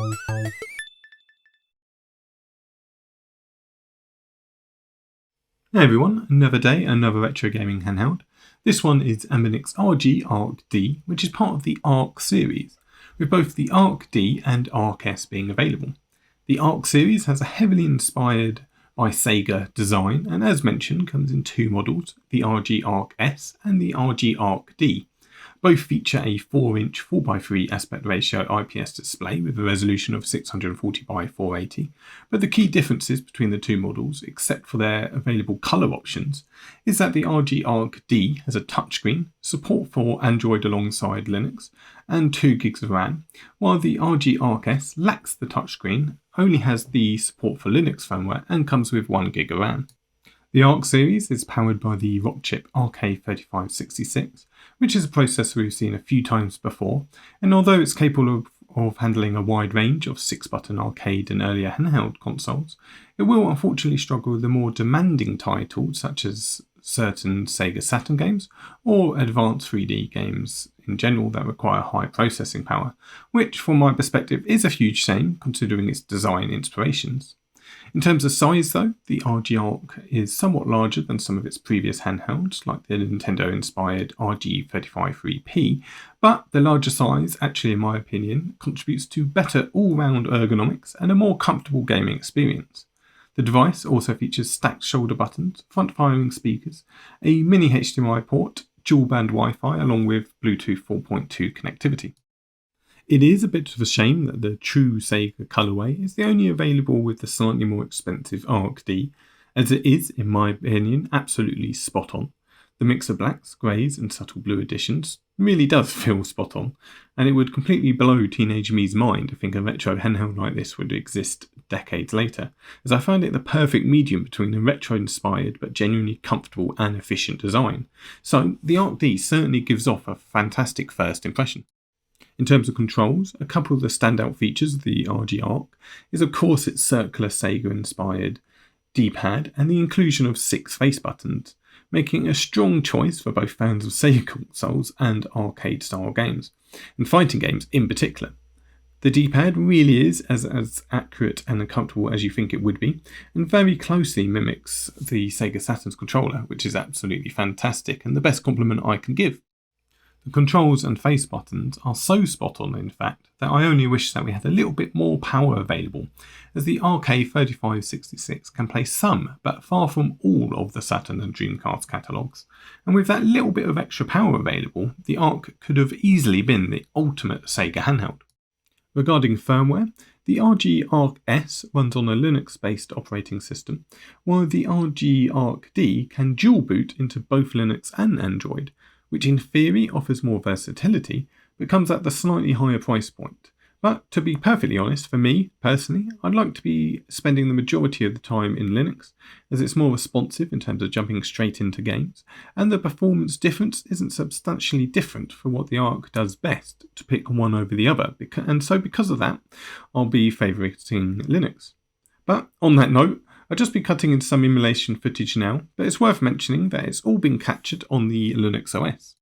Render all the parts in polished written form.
Hey everyone, another day, another retro gaming handheld. This one is Anbernic's RG ARC-D, which is part of the ARC series, with both the ARC-D and ARC-S being available. The ARC series has a heavily inspired by Sega design, and as mentioned comes in two models, the RG ARC-S and the RG ARC-D. Both feature a 4-inch 4x3 aspect ratio IPS display with a resolution of 640 by 480, but the key differences between the two models, except for their available colour options, is that the RG ARC-D has a touchscreen, support for Android alongside Linux, and 2 gigs of RAM, while the RG ARC-S lacks the touchscreen, only has the support for Linux firmware, and comes with 1 gig of RAM. The ARC series is powered by the Rockchip RK3566, which is a processor we've seen a few times before, and although it's capable of handling a wide range of 6-button arcade and earlier handheld consoles, it will unfortunately struggle with the more demanding titles such as certain Sega Saturn games or advanced 3D games in general that require high processing power, which from my perspective is a huge shame considering its design inspirations. In terms of size though, the RG ARC is somewhat larger than some of its previous handhelds like the Nintendo-inspired RG35-3P, but the larger size actually in my opinion contributes to better all-round ergonomics and a more comfortable gaming experience. The device also features stacked shoulder buttons, front-firing speakers, a mini HDMI port, dual-band Wi-Fi along with Bluetooth 4.2 connectivity. It is a bit of a shame that the true Sega colourway is the only available with the slightly more expensive ARC-D, as it is, in my opinion, absolutely spot on. The mix of blacks, greys and subtle blue additions really does feel spot on, and it would completely blow teenage me's mind to think a retro handheld like this would exist decades later, as I find it the perfect medium between a retro-inspired but genuinely comfortable and efficient design. So the ARC-D certainly gives off a fantastic first impression. In terms of controls, a couple of the standout features of the RG ARC is of course its circular Sega-inspired D-pad and the inclusion of 6 face buttons, making a strong choice for both fans of Sega consoles and arcade-style games, and fighting games in particular. The D-pad really is as accurate and comfortable as you think it would be, and very closely mimics the Sega Saturn's controller, which is absolutely fantastic and the best compliment I can give. The controls and face buttons are so spot on in fact that I only wish that we had a little bit more power available, as the RK3566 can play some but far from all of the Saturn and Dreamcast catalogues, and with that little bit of extra power available, the ARC could have easily been the ultimate Sega handheld. Regarding firmware, the RG ARC-S runs on a Linux-based operating system, while the RG ARC-D can dual boot into both Linux and Android, which in theory offers more versatility, but comes at the slightly higher price point. But to be perfectly honest, for me, personally, I'd like to be spending the majority of the time in Linux, as it's more responsive in terms of jumping straight into games, and the performance difference isn't substantially different for what the ARC does best to pick one over the other, and so because of that, I'll be favouriting Linux. But on that note, I'll just be cutting in some emulation footage now, but it's worth mentioning that it's all been captured on the Linux OS.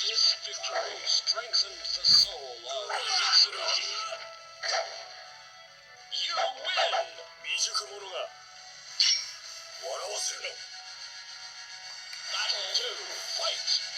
This victory strengthened the soul of Mitsurugi. You win! 未熟者が笑わせるな。Battle 2, fight!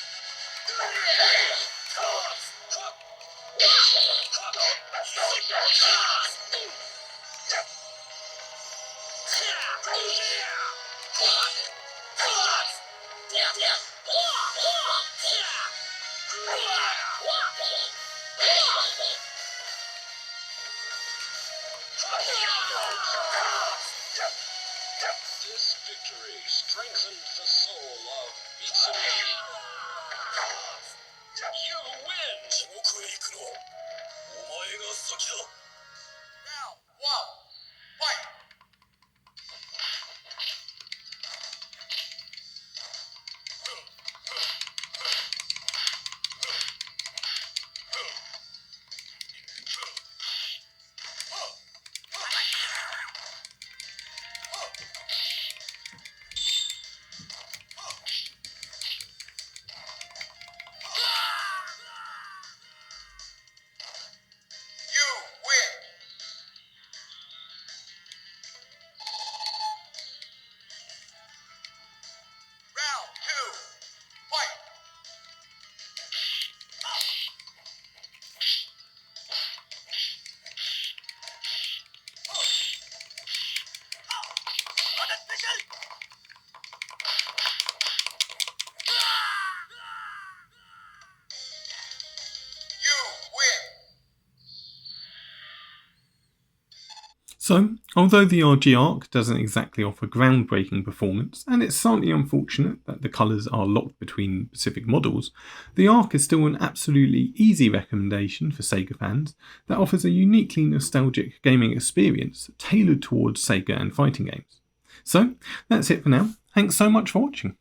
This victory strengthened the soul of Mitsurugi. You win! 地獄へ行くのはお前が先だ。Now, one, fight! So, although the RG ARC doesn't exactly offer groundbreaking performance, and it's slightly unfortunate that the colours are locked between specific models, the ARC is still an absolutely easy recommendation for Sega fans that offers a uniquely nostalgic gaming experience tailored towards Sega and fighting games. So, that's it for now. Thanks so much for watching.